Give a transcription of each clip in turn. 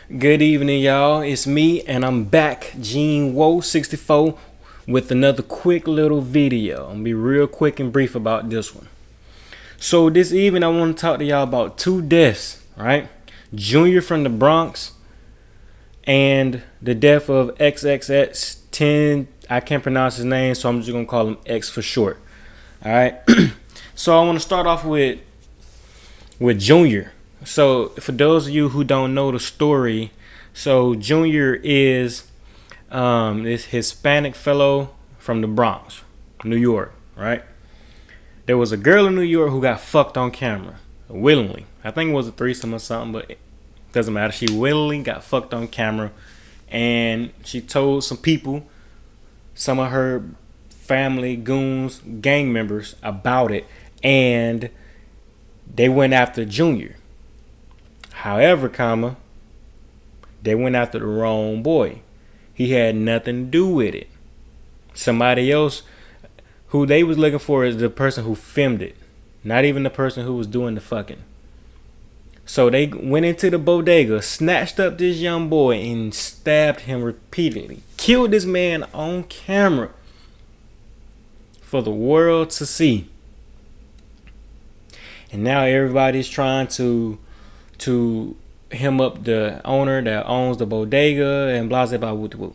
Good evening, y'all. It's me, and I'm back, Gene Woe 64, with another quick little video. I'm gonna be real quick and brief about this one. So this evening, I want to talk to y'all about two deaths, right? Junior from the Bronx, and the death of XXX10. I can't pronounce his name, so I'm just gonna call him X for short. All right. So I want to start off with Junior. So for those of you who don't know the story, so Junior is this Hispanic fellow from the Bronx, New York, right? There was a girl in New York who got fucked on camera willingly. I think it was a threesome or something, but it doesn't matter. She willingly got fucked on camera, and she told some people, some of her family, goons, gang members about it, and they went after Junior. However, they went after the wrong boy. He had nothing to do with it. Somebody else who they was looking for is the person who filmed it, not even the person who was doing the fucking. So they went into the bodega, snatched up this young boy, and stabbed him repeatedly. Killed this man on camera for the world to see. And now everybody's trying to hem up the owner that owns the bodega and blah blah blah blah.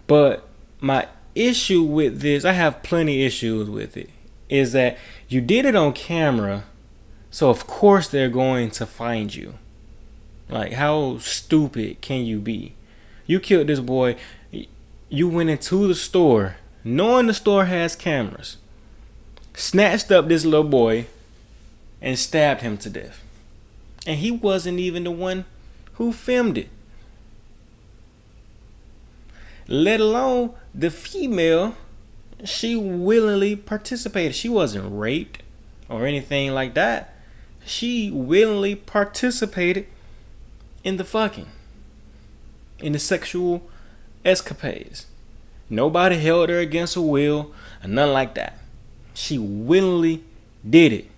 But my issue with this, I have plenty issues with it, is that you did it on camera, so of course they're going to find you. Like, how stupid can you be? You killed this boy. You went into the store knowing the store has cameras, snatched up this little boy, and stabbed him to death. And he wasn't even the one who filmed it. Let alone the female, she willingly participated. She wasn't raped or anything like that. She willingly participated in the fucking, in the sexual escapades. Nobody held her against her will or nothing like that. She willingly did it.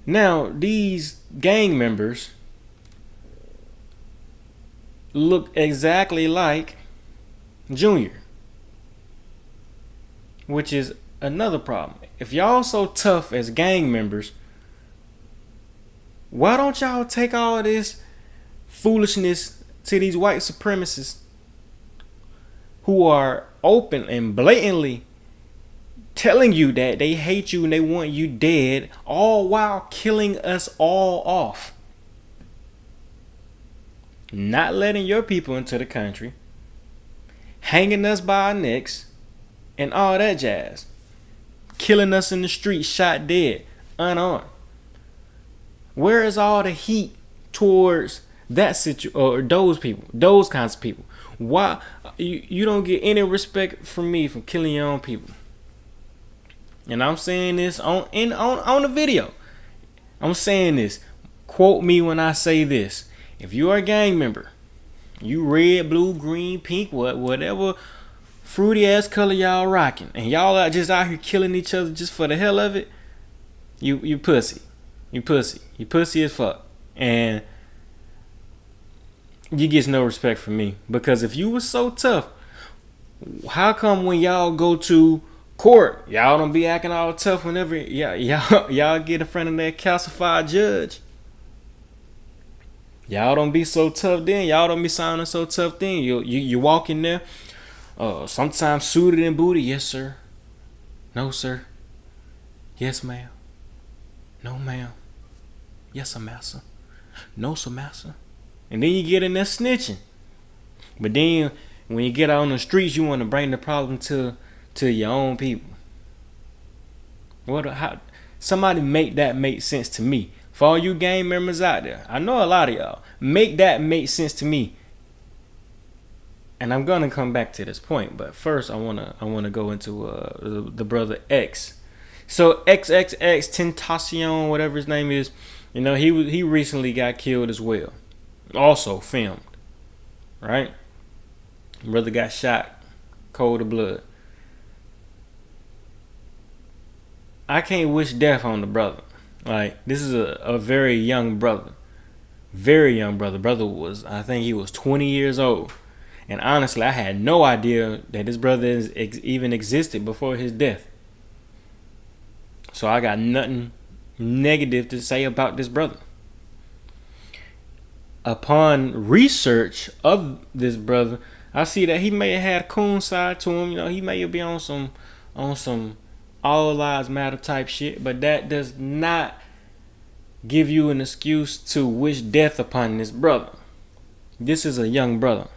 Now, these gang members look exactly like Junior, which is another problem. If y'all so tough as gang members, why don't y'all take all this foolishness to these white supremacists who are open and blatantly telling you that they hate you and they want you dead, all while killing us all off? Not letting your people into the country, hanging us by our necks, and all that jazz. Killing us in the street, shot dead, unarmed. Where is all the heat towards that or those people, those kinds of people? Why you don't get any respect from me for killing your own people? And I'm saying this on the video. I'm saying this. Quote me when I say this. If you are a gang member, you red, blue, green, pink, whatever fruity ass color y'all rocking, and y'all are just out here killing each other just for the hell of it, you pussy. You pussy. You pussy as fuck. And you get no respect from me. Because if you was so tough, how come when y'all go to court, y'all don't be acting all tough whenever y'all get in front of that calcified judge? Y'all don't be so tough then. Y'all don't be sounding so tough then. You walk in there, sometimes suited and booted. Yes, sir. No, sir. Yes, ma'am. No, ma'am. Yes, sir, massa. No, sir, massa. And then you get in there snitching. But then when you get out on the streets, you want to bring the problem to your own people. How somebody make that make sense to me? For all you gang members out there, I know a lot of y'all, make that make sense to me. And I'm gonna come back to this point, but first I wanna go into the brother X. So XXXTentacion, whatever his name is, he recently got killed as well, also filmed, right? Brother got shot, cold of blood. I can't wish death on the brother. Like, this is a very young brother. Very young brother. Brother was, I think he was 20 years old. And honestly, I had no idea that this brother even existed before his death. So I got nothing negative to say about this brother. Upon research of this brother, I see that he may have had a coon side to him. You know, he may be on some all lives matter type shit, but that does not give you an excuse to wish death upon this brother. This is a young brother.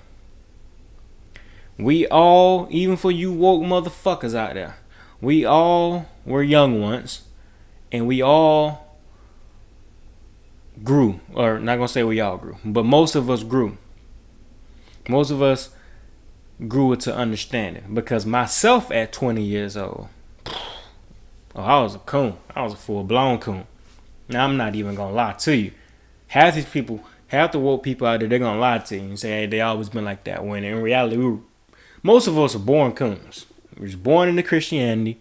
We all, even for you woke motherfuckers out there, we all were young once, and we all grew. Or not gonna say we all grew, but most of us grew. Most of us grew to understanding. Because myself at 20 years old, I was a coon. I was a full-blown coon. Now, I'm not even gonna lie to you. Half these people, half the woke people out there, they're gonna lie to you and say, hey, they always been like that. When in reality, most of us are born coons. We was born into Christianity.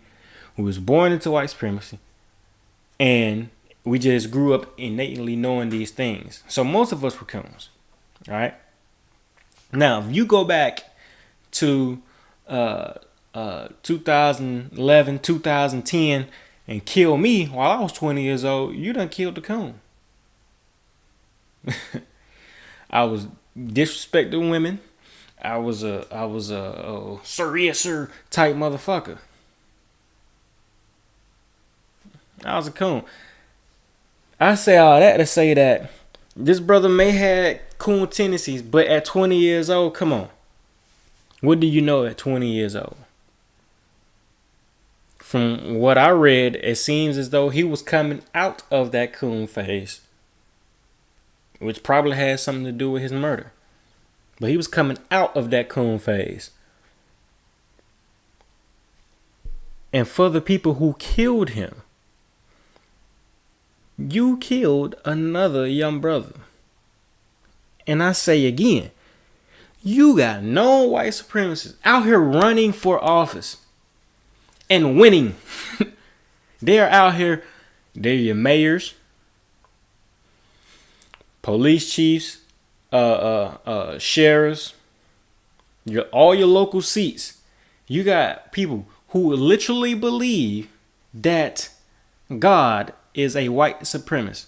We was born into white supremacy. And we just grew up innately knowing these things. So most of us were coons. All right? Now, if you go back to 2011, 2010, and kill me while I was 20 years old, you done killed the coon. I was disrespecting women. I was a sir, yes, sir type motherfucker. I was a coon. I say all that to say that this brother may have coon tendencies, but at 20 years old, come on. What do you know at 20 years old? From what I read, it seems as though he was coming out of that coon phase, which probably has something to do with his murder. But he was coming out of that coon phase. And for the people who killed him, you killed another young brother. And I say again, you got known white supremacists out here running for office and winning. They're out here. They're your mayors, police chiefs, sheriffs, all your local seats. You got people who literally believe that God is a white supremacist.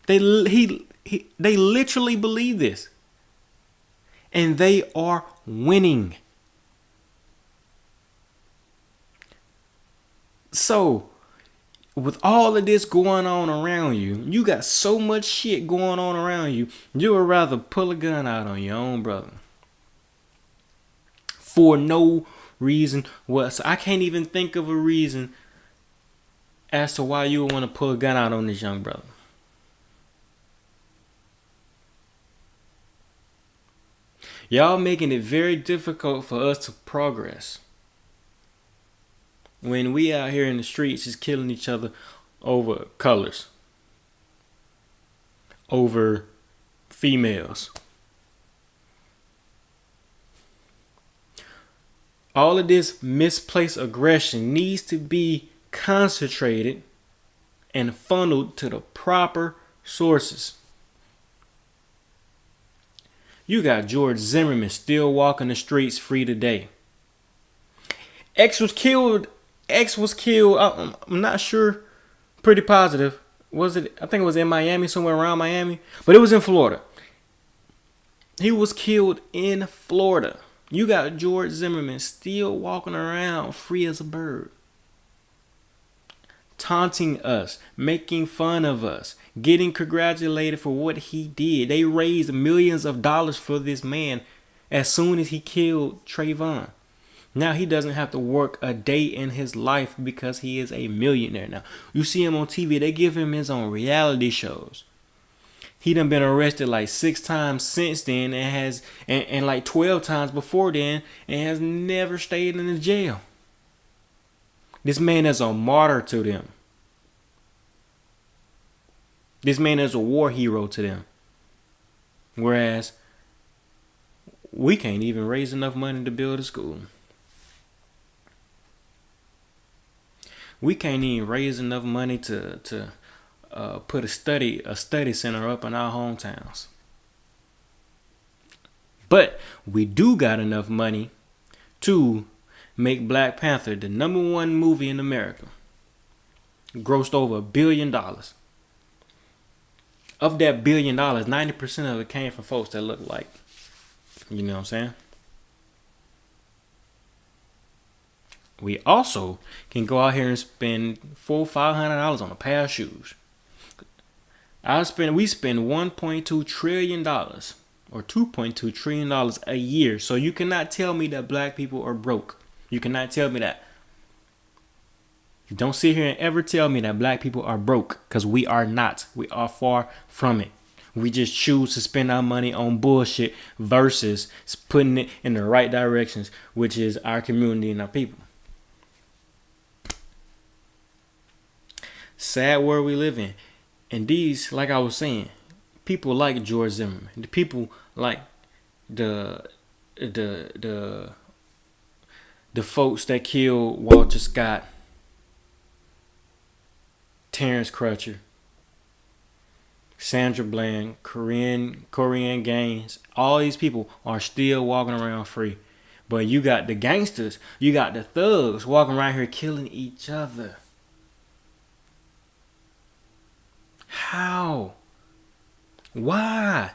They literally believe this. And they are winning. So, with all of this going on around you, you got so much shit going on around you, you would rather pull a gun out on your own brother. For no reason whatsoever. I can't even think of a reason as to why you would want to pull a gun out on this young brother. Y'all making it very difficult for us to progress. When we out here in the streets just killing each other over colors, over females. All of this misplaced aggression needs to be concentrated and funneled to the proper sources. You got George Zimmerman still walking the streets free today. X was killed. I'm not sure. Pretty positive. Was it? I think it was in Miami, somewhere around Miami. But it was in Florida. He was killed in Florida. You got George Zimmerman still walking around free as a bird. Taunting us, making fun of us, getting congratulated for what he did. They raised millions of dollars for this man as soon as he killed Trayvon. Now he doesn't have to work a day in his life because he is a millionaire now. You see him on TV, they give him his own reality shows. He done been arrested like 6 times since then and like 12 times before then and has never stayed in the jail. This man is a martyr to them. This man is a war hero to them. Whereas we can't even raise enough money to build a school. We can't even raise enough money to put a study center up in our hometowns. But we do got enough money to make Black Panther the #1 movie in America. Grossed over $1 billion. Of that $1 billion, 90% of it came from folks that look like, you know what I'm saying? We also can go out here and spend $400-500 on a pair of shoes. We spend $1.2 trillion or $2.2 trillion a year. So you cannot tell me that black people are broke. You cannot tell me that. Don't sit here and ever tell me that black people are broke, because we are not. We are far from it. We just choose to spend our money on bullshit versus putting it in the right directions, which is our community and our people. Sad world we live in. And these, like I was saying, people like George Zimmerman, the people like the folks that killed Walter Scott, Terrence Crutcher, Sandra Bland, Korean Gaines. All these people are still walking around free. But you got the gangsters, you got the thugs walking around here killing each other. How? Why?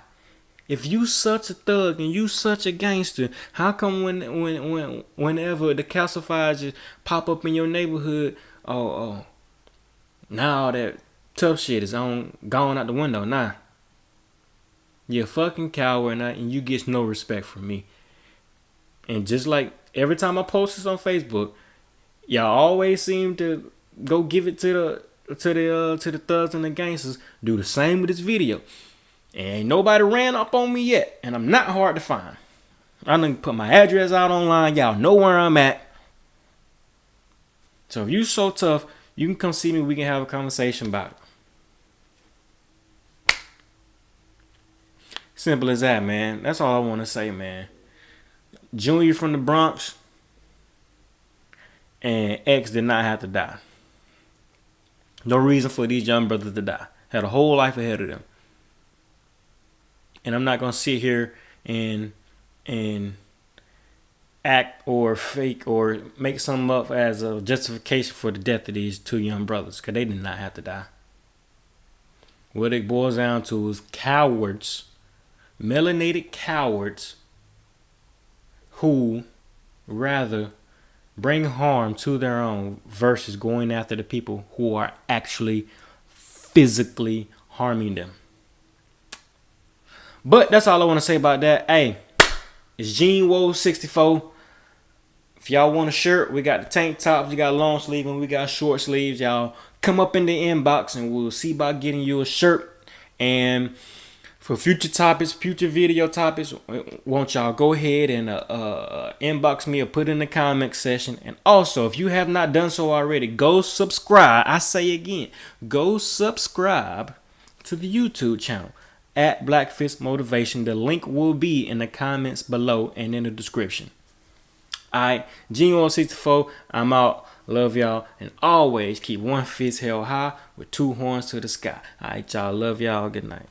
If you such a thug and you such a gangster, how come whenever the calcifiers just pop up in your neighborhood, now all that tough shit is gone out the window? Nah. You're a fucking coward and you get no respect from me. And just like every time I post this on Facebook, y'all always seem to go give it to the thugs and the gangsters. Do the same with this video. And ain't nobody ran up on me yet, and I'm not hard to find. I done put my address out online. Y'all know where I'm at. So if you so tough, you can come see me. We can have a conversation about it. Simple as that, man. That's all I want to say, man. Junior from the Bronx and X did not have to die. No reason for these young brothers to die. Had a whole life ahead of them. And I'm not gonna sit here and act or fake or make something up as a justification for the death of these two young brothers, because they did not have to die. What it boils down to is cowards, melanated cowards, who rather bring harm to their own versus going after the people who are actually physically harming them. But that's all I want to say about that. Hey, it's Gene Woe 64. If y'all want a shirt, we got the tank tops, we got long sleeve, and we got short sleeves. Y'all come up in the inbox and we'll see about getting you a shirt. And for future topics, future video topics, won't y'all go ahead and inbox me or put in the comment section. And also, if you have not done so already, go subscribe. I say again, go subscribe to the YouTube channel at Black Fist Motivation. The link will be in the comments below and in the description. Alright, Gene164, I'm out. Love y'all. And always keep one fist held high with two horns to the sky. Alright, y'all. Love y'all. Good night.